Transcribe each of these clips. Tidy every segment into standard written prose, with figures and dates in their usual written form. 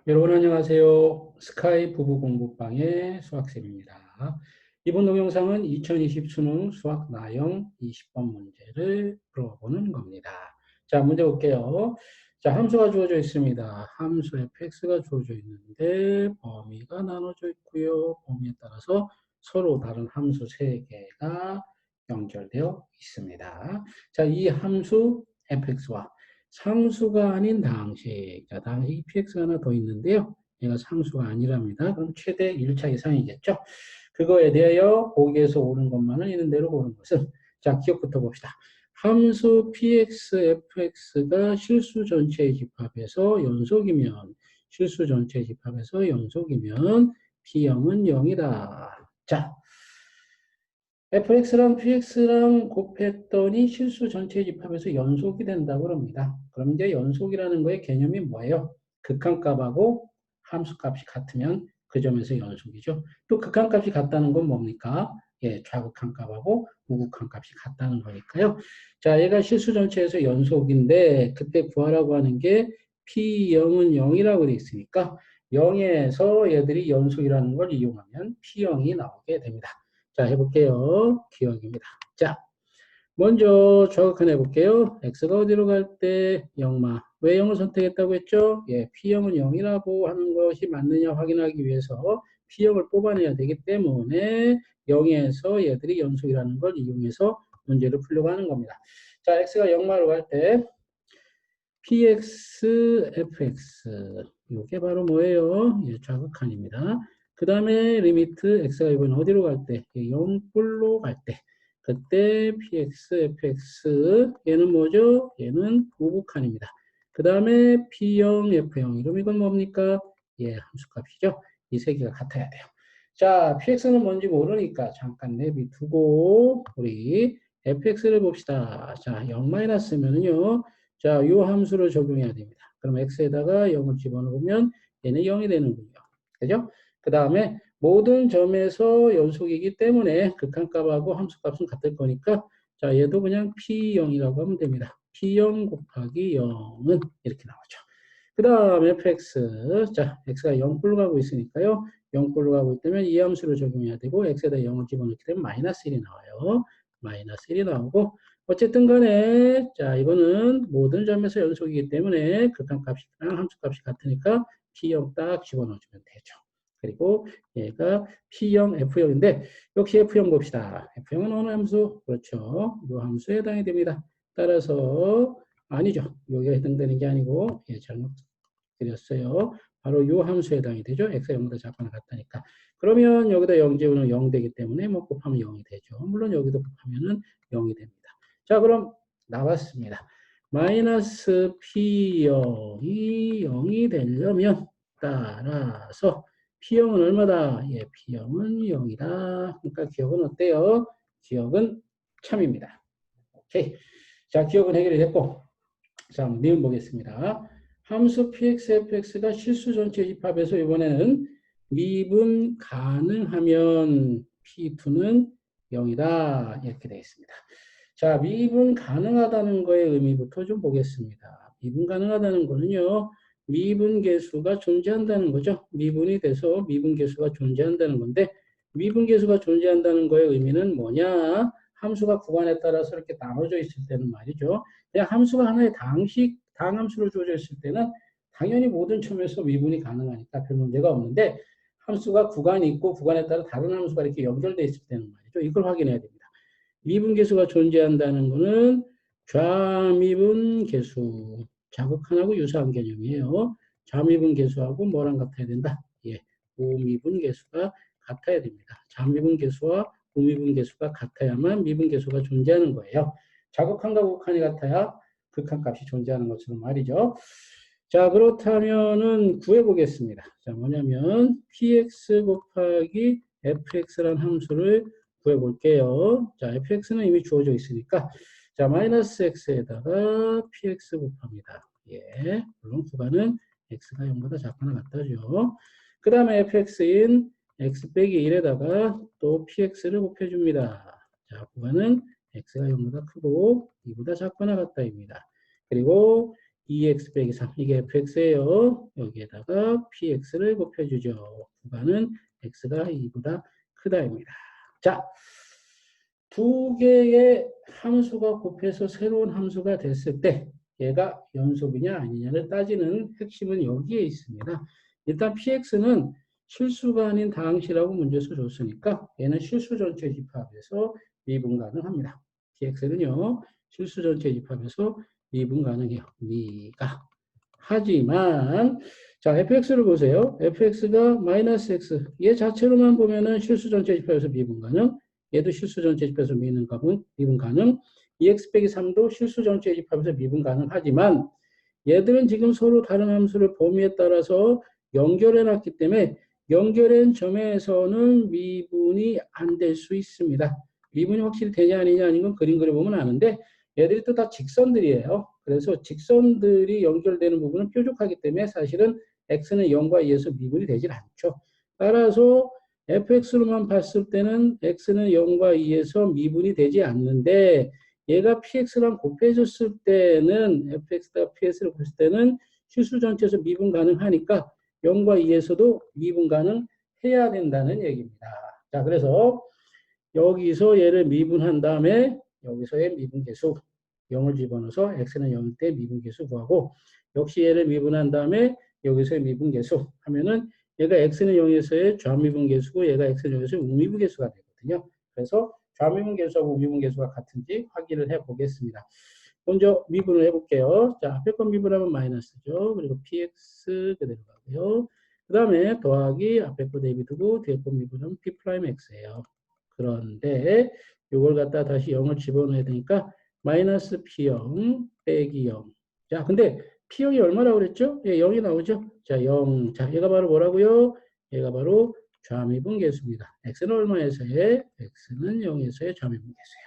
여러분 안녕하세요. 스카이 부부 공부방의 수학쌤입니다. 이번 동영상은 2020 수능 수학 나형 20번 문제를 풀어보는 겁니다. 자, 문제 볼게요. 자, 함수가 주어져 있습니다. 함수 fx가 주어져 있는데 범위가 나눠져 있고요. 범위에 따라서 서로 다른 함수 3개가 연결되어 있습니다. 자, 이 함수 fx와 상수가 아닌 당식. 자, 당식이 px가 하나 더 있는데요. 얘가 상수가 아니랍니다. 그럼 최대 1차 이상이겠죠. 그거에 대하여 보기에서 옳은 것만을 있는 대로 보는 것은, 자, 기억부터 봅시다. 함수 px, fx가 실수 전체의 집합에서 연속이면, 실수 전체의 집합에서 연속이면 p형은 0이다. 자, fx랑 px랑 곱했더니 실수 전체 집합에서 연속이 된다고 합니다. 그럼 이제 연속이라는 거의 개념이 뭐예요? 극한값하고 함수값이 같으면 그 점에서 연속이죠. 또 극한값이 같다는 건 뭡니까? 예, 좌극한값하고 우극한값이 같다는 거니까요. 자, 얘가 실수 전체에서 연속인데 그때 구하라고 하는 게 P0은 0이라고 되어 있으니까 0에서 얘들이 연속이라는 걸 이용하면 P0이 나오게 됩니다. 자, 해볼게요. 기억입니다. 자, 먼저 좌극한 해볼게요. x가 어디로 갈 때 0마. 왜 0을 선택했다고 했죠? 예, P형은 0이라고 하는 것이 맞느냐 확인하기 위해서 P형을 뽑아내야 되기 때문에 0에서 얘들이 연속이라는 걸 이용해서 문제를 풀려고 하는 겁니다. 자, x가 0마로 갈 때 px, fx. 이게 바로 뭐예요? 예, 좌극한입니다. 그 다음에 리미트 x가 이번에 어디로 갈 때? 0뿔로 갈 때. 그때 px, fx. 얘는 뭐죠? 얘는 우극한입니다. 그 다음에 p형, f형. 이름 이건 뭡니까? 예, 함수값이죠. 이 세 개가 같아야 돼요. 자, px는 뭔지 모르니까 잠깐 내비두고 우리 fx를 봅시다. 자, 0-면은요. 자, 요 함수를 적용해야 됩니다. 그럼 x에다가 0을 집어넣으면 얘는 0이 되는군요. 그죠? 그 다음에 모든 점에서 연속이기 때문에 극한값하고 함수값은 같을 거니까 자, 얘도 그냥 P0이라고 하면 됩니다. P0 곱하기 0은 이렇게 나오죠. 그 다음에 fx. 자, x가 0꼴로 가고 있으니까요. 0꼴로 가고 있다면 이 함수를 적용해야 되고 x에다 0을 집어넣게 되면 마이너스 1이 나와요. 마이너스 1이 나오고 어쨌든 간에 자, 이거는 모든 점에서 연속이기 때문에 극한값이랑 함수값이 같으니까 P형 딱 집어넣어주면 되죠. 그리고 얘가 P형, F형인데 역시 F형 봅시다. F형은 어느 함수? 그렇죠. 이 함수에 해당이 됩니다. 따라서 아니죠. 여기가 해당되는 게 아니고 예, 잘못 드렸어요. 바로 이 함수에 해당이 되죠. x가 0보다 작거나 같다니까. 그러면 여기다 0 집으면 0 되기 때문에 뭐 곱하면 0이 되죠. 물론 여기도 곱하면은 0이 됩니다. 자, 그럼 나왔습니다. 마이너스 P0이 0이 되려면 따라서 P형은 얼마다? 예, P형은 0이다. 그러니까 기억은 어때요? 기억은 참입니다. 오케이. 자, 기억은 해결이 됐고. 자, 미음 보겠습니다. 함수 px, fx가 실수 전체 집합에서 이번에는 미분 가능하면 p2는 0이다. 이렇게 되어 있습니다. 자, 미분 가능하다는 거의 의미부터 좀 보겠습니다. 미분 가능하다는 거는요, 미분 계수가 존재한다는 거죠. 미분이 돼서 미분 계수가 존재한다는 건데, 미분 계수가 존재한다는 거의 의미는 뭐냐? 함수가 구간에 따라서 이렇게 나눠져 있을 때는 말이죠. 그냥 함수가 하나의 당함수로 주어져 있을 때는 당연히 모든 점에서 미분이 가능하니까 별 문제가 없는데, 함수가 구간이 있고 구간에 따라 다른 함수가 이렇게 연결되어 있을 때는 말이죠. 이걸 확인해야 됩니다. 미분계수가 존재한다는 것은 좌미분계수, 자극한하고 유사한 개념이에요. 좌미분계수하고 뭐랑 같아야 된다? 예, 우미분계수가 같아야 됩니다. 좌미분계수와 우미분계수가 같아야만 미분계수가 존재하는 거예요. 자극한과 극한이 같아야 극한값이 존재하는 것처럼 말이죠. 자, 그렇다면은 구해보겠습니다. 자, 뭐냐면 px 곱하기 fx라는 함수를 구해볼게요. 자, fx는 이미 주어져 있으니까 자, 마이너스 x에다가 px 곱합니다. 예, 물론 구간은 x가 0보다 작거나 같다죠. 그 다음에 fx인 x 빼기 1에다가 또 px를 곱해줍니다. 자, 구간은 x가 0보다 크고 2보다 작거나 같다입니다. 그리고 2x 빼기 3 이게 fx예요. 여기에다가 px를 곱해주죠. 구간은 x가 2보다 크다입니다. 자, 두 개의 함수가 곱해서 새로운 함수가 됐을 때 얘가 연속이냐 아니냐를 따지는 핵심은 여기에 있습니다. 일단 px는 실수가 아닌 다항식이라고 문제에서 줬으니까 얘는 실수 전체 집합에서 미분 가능합니다. px는요 실수 전체 집합에서 미분 가능해요. 미가. 하지만 자 fx를 보세요. fx가 마이너스 x 얘 자체로만 보면은 실수 전체 집합에서 미분 가능. 얘도 실수 전체 집합에서 미분 가능. 2x 빼기 3도 실수 전체 집합에서 미분 가능하지만 얘들은 지금 서로 다른 함수를 범위에 따라서 연결해 놨기 때문에 연결한 점에서는 미분이 안 될 수 있습니다. 미분이 확실히 되냐 아니냐 아닌 건 그림 그려보면 아는데 얘들이 또 다 직선들이에요. 그래서 직선들이 연결되는 부분은 뾰족하기 때문에 사실은 x는 0과 2에서 미분이 되질 않죠. 따라서 fx로만 봤을 때는 x는 0과 2에서 미분이 되지 않는데 얘가 px랑 곱해졌을 때는 fx가 px를 곱했을 때는 실수 전체에서 미분 가능하니까 0과 2에서도 미분 가능해야 된다는 얘기입니다. 자, 그래서 여기서 얘를 미분한 다음에 여기서의 미분계수 0을 집어넣어서 x는 0일 때 미분계수 구하고 역시 얘를 미분한 다음에 여기서의 미분계수 하면은 얘가 x는 0에서의 좌미분계수고 얘가 x는 0에서의 우미분계수가 되거든요. 그래서 좌미분계수하고 우미분계수가 같은지 확인을 해보겠습니다. 먼저 미분을 해볼게요. 자, 앞에 건 미분하면 마이너스죠. 그리고 px 그대로 가고요. 그 다음에 더하기 앞에 거 대비 두고 뒤에 거 미분하면 p'x예요. 그런데 이걸 갖다 다시 0을 집어넣어야 되니까 마이너스 p0 빼기 0. 자, 근데 p0이 얼마라고 그랬죠? 예, 0이 나오죠? 자, 0. 자, 얘가 바로 뭐라고요? 얘가 바로 좌미분계수입니다. x는 얼마에서의? x는 0에서의 좌미분계수예요.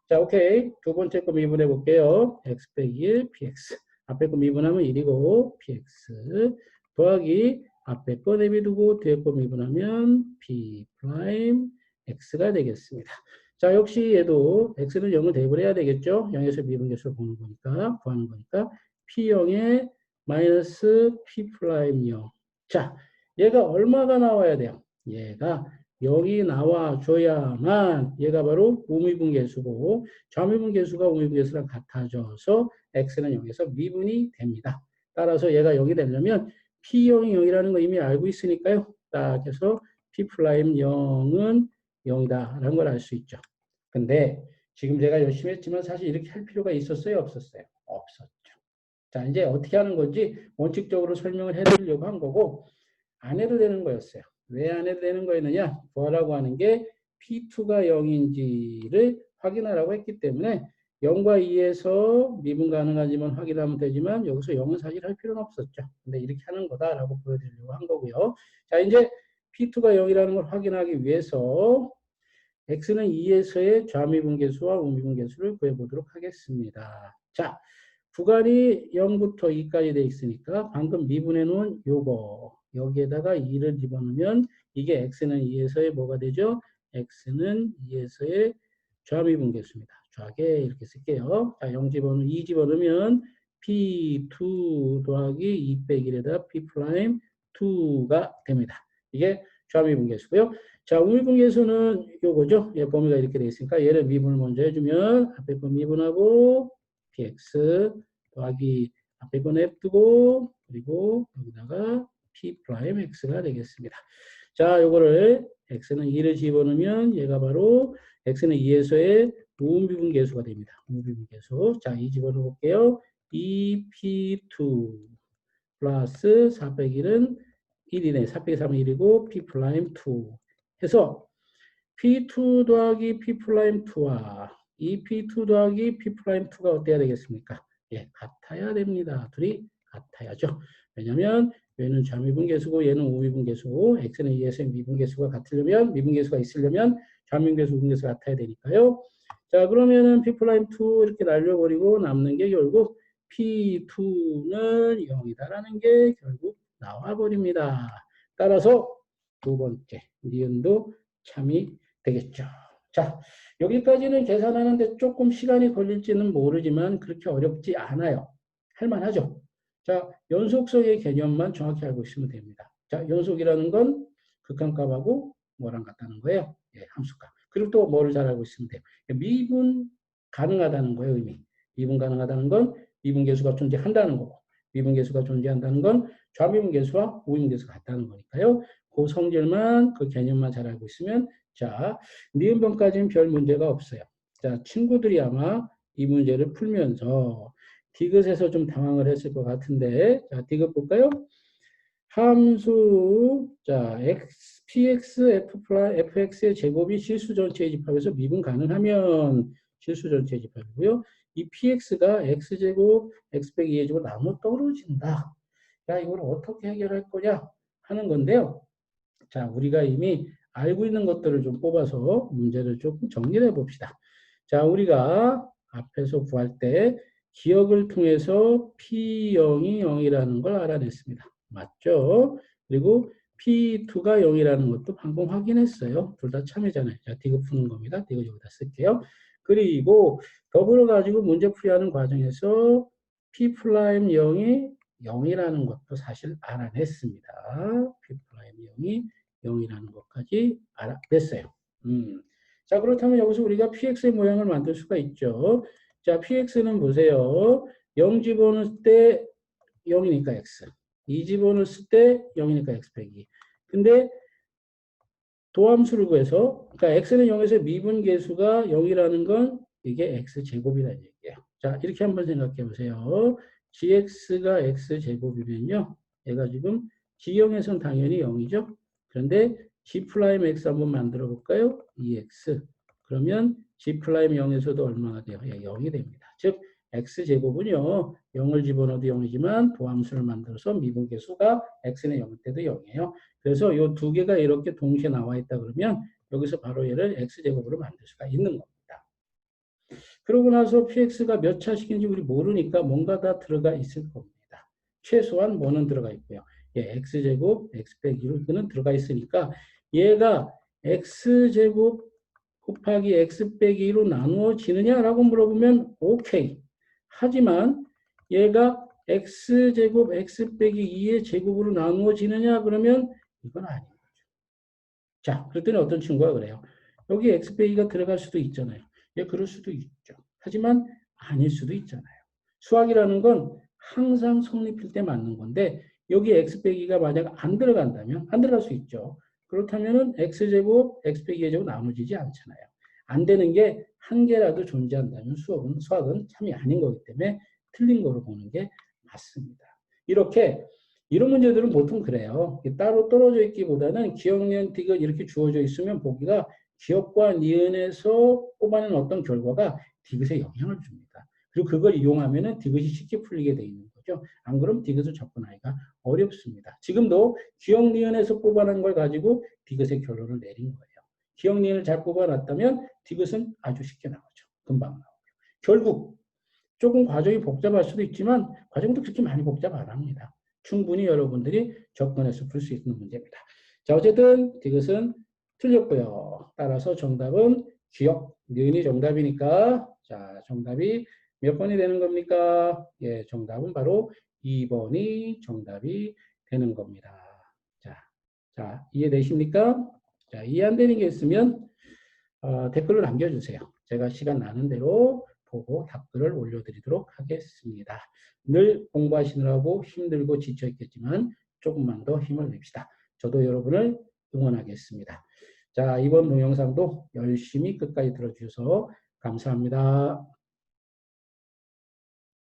자, 오케이. 두 번째 거 미분해 볼게요. x 빼기 1 px. 앞에 거 미분하면 1이고 px 더하기 앞에 거 내비두고 뒤에 거 미분하면 p 프라임 x가 되겠습니다. 자, 역시 얘도 x는 0을 대입을 해야 되겠죠. 0에서 미분계수를 보는 거니까 구하는 거니까 p0에 마이너스 p 프라임 0. 자, 얘가 얼마가 나와야 돼요? 얘가 0이 나와줘야만 얘가 바로 우미분계수고 좌미분계수가 우미분계수랑 같아져서 x는 0에서 미분이 됩니다. 따라서 얘가 0이 되려면 p0이 0이라는 거 이미 알고 있으니까요. 딱 해서 p'0은 0이다라는 걸 알 수 있죠. 근데 지금 제가 열심히 했지만 사실 이렇게 할 필요가 있었어요? 없었어요? 없었죠. 자, 이제 어떻게 하는 건지 원칙적으로 설명을 해드리려고 한 거고 안 해도 되는 거였어요. 왜 안 해도 되는 거였느냐? 구하라고 하는 게 P2가 0인지를 확인하라고 했기 때문에 0과 2에서 미분 가능하지만 확인하면 되지만 여기서 0은 사실 할 필요는 없었죠. 근데 이렇게 하는 거다라고 보여드리려고 한 거고요. 자, 이제 P2가 0이라는 걸 확인하기 위해서 x는 2에서의 좌미분계수와 우미분계수를 구해보도록 하겠습니다. 자, 구간이 0부터 2까지 돼 있으니까 방금 미분해 놓은 요거 여기에다가 2를 집어넣으면 이게 x는 2에서의 뭐가 되죠? x는 2에서의 좌미분계수입니다. 좌게 이렇게 쓸게요. 자, 0 집어넣으면 2 집어넣으면 p2 더하기 2 빼기 1에다 p 프라임 2가 됩니다. 이게 좌미분계수고요. 자, 우미분계수는 요거죠. 예, 범위가 이렇게 되어 있으니까 얘를 미분을 먼저 해주면 앞에 거 미분하고 px 더하기 앞에 거 냅두고 그리고 여기다가 p 프라임 x가 되겠습니다. 자, 요거를 x는 2를 집어넣으면 얘가 바로 x는 2에서의 우미분계수가 됩니다. 우미분계수. 자, 2 집어넣어 볼게요. 2p2 플러스 4 빼기 1은 1이네. 4 빼기 3은 1이고 p 프라임 2 해서 p2 더하기 p 프라임 2와 이 p2 더하기 p 프라임 2가 어때야 되겠습니까? 예, 같아야 됩니다. 둘이 같아야죠. 왜냐면 얘는 좌미분계수고 얘는 우미분계수고 x는 2에서 미분계수가 같으려면 미분계수가 있으려면 좌미분계수 우미분계수가 같아야 되니까요. 자, 그러면은 p 프라임 2 이렇게 날려버리고 남는 게 결국 p2는 0이다라는 게 결국 나와버립니다. 따라서 두 번째 니은도 참이 되겠죠. 자, 여기까지는 계산하는데 조금 시간이 걸릴지는 모르지만 그렇게 어렵지 않아요. 할만하죠. 자, 연속성의 개념만 정확히 알고 있으면 됩니다. 자, 연속이라는 건 극한값하고 뭐랑 같다는 거예요. 예, 함수값. 그리고 또 뭐를 잘 알고 있으면 돼요. 미분 가능하다는 거예요, 의미. 미분 가능하다는 건 미분계수가 존재한다는 거고, 미분계수가 존재한다는 건 좌미분계수와 우미분계수가 같다는 거니까요. 그 성질만, 그 개념만 잘 알고 있으면, 자, 니은변까지는 별 문제가 없어요. 자, 친구들이 아마 이 문제를 풀면서 디귿에서 좀 당황을 했을 것 같은데, 자, 디귿 볼까요? 함수, 자, px, fx의 제곱이 실수 전체의 집합에서 미분 가능하면 실수 전체의 집합이고요. 이 px가 x제곱, x 빼기 2의 제곱 나눠 떨어진다. 야, 이걸 어떻게 해결할 거냐 하는 건데요. 자, 우리가 이미 알고 있는 것들을 좀 뽑아서 문제를 조금 정리해 봅시다. 자, 우리가 앞에서 구할 때 기억을 통해서 P0이 0이라는 걸 알아냈습니다. 맞죠? 그리고 P2가 0이라는 것도 방금 확인했어요. 둘 다 참이잖아요. 자, 디귿 푸는 겁니다. 디귿 여기다 쓸게요. 그리고 더불어 가지고 문제 풀이하는 과정에서 P'0이 0이라는 것도 사실 알아냈습니다. P'0이 0이라는 것까지 알아냈어요. 자, 그렇다면 여기서 우리가 px의 모양을 만들 수가 있죠. 자, px는 보세요. 0 집어넣을 때 0이니까 x. 2 집어넣을 때 0이니까 x 빼기. 근데 도함수를 구해서, 그러니까 x는 0에서 미분계수가 0이라는 건 이게 x제곱이라는 얘기예요. 자, 이렇게 한번 생각해 보세요. gx가 x제곱이면요. 얘가 지금 g0에서는 당연히 0이죠. 그런데 g'(x) 한번 만들어 볼까요? 2x. 그러면 g'(0에서도 얼마가 돼요? 예, 0이 됩니다. 즉, x제곱은요. 0을 집어넣어도 0이지만 도함수를 만들어서 미분계수가 x는 0일 때도 0이에요. 그래서 이 두 개가 이렇게 동시에 나와 있다 그러면 여기서 바로 얘를 x제곱으로 만들 수가 있는 겁니다. 그러고 나서 px가 몇 차식인지 우리 모르니까 뭔가 다 들어가 있을 겁니다. 최소한 뭐는 들어가 있고요. 예, x제곱, x 빼기 1은 들어가 있으니까 얘가 x제곱 곱하기 x 빼기 1로 나누어지느냐라고 물어보면 오케이. 하지만 얘가 x제곱 x 빼기 2의 제곱으로 나누어지느냐 그러면 이건 아닌 거죠. 자, 그랬더니 어떤 친구가 그래요. 여기 x 빼기가 들어갈 수도 있잖아요. 예, 그럴 수도 있죠. 하지만 아닐 수도 있잖아요. 수학이라는 건 항상 성립일 때 맞는 건데 여기 x 빼기가 만약 안 들어간다면 안 들어갈 수 있죠. 그렇다면은 x제곱, x 빼기 2의 제곱 나눠지지 않잖아요. 안 되는 게 한 개라도 존재한다면 수학은 참이 아닌 거기 때문에 틀린 거로 보는 게 맞습니다. 이렇게 이런 문제들은 보통 그래요. 따로 떨어져 있기보다는 기억, 니은, 디귿 이렇게 주어져 있으면 보기가 기억과 니은에서 뽑아낸 어떤 결과가 디귿에 영향을 줍니다. 그리고 그걸 이용하면 디귿이 쉽게 풀리게 돼 있는 거죠. 안 그러면 디귿을 접근하기가 어렵습니다. 지금도 기억, 니은에서 뽑아낸 걸 가지고 디귿의 결론을 내린 거예요. 기억, 니은을 잘 뽑아놨다면 디귿은 아주 쉽게 나오죠. 금방 나오죠. 결국 조금 과정이 복잡할 수도 있지만 과정도 그렇게 많이 복잡 안 합니다. 충분히 여러분들이 접근해서 풀 수 있는 문제입니다. 자, 어쨌든 디귿은 틀렸고요. 따라서 정답은 기억, 니은이 정답이니까 자, 정답이 몇 번이 되는 겁니까? 예, 정답은 바로 2번이 정답이 되는 겁니다. 자, 이해되십니까? 자, 이해 안 되는 게 있으면 댓글을 남겨주세요. 제가 시간 나는 대로 보고 답글을 올려드리도록 하겠습니다. 늘 공부하시느라고 힘들고 지쳐있겠지만 조금만 더 힘을 냅시다. 저도 여러분을 응원하겠습니다. 자, 이번 동영상도 열심히 끝까지 들어주셔서 감사합니다.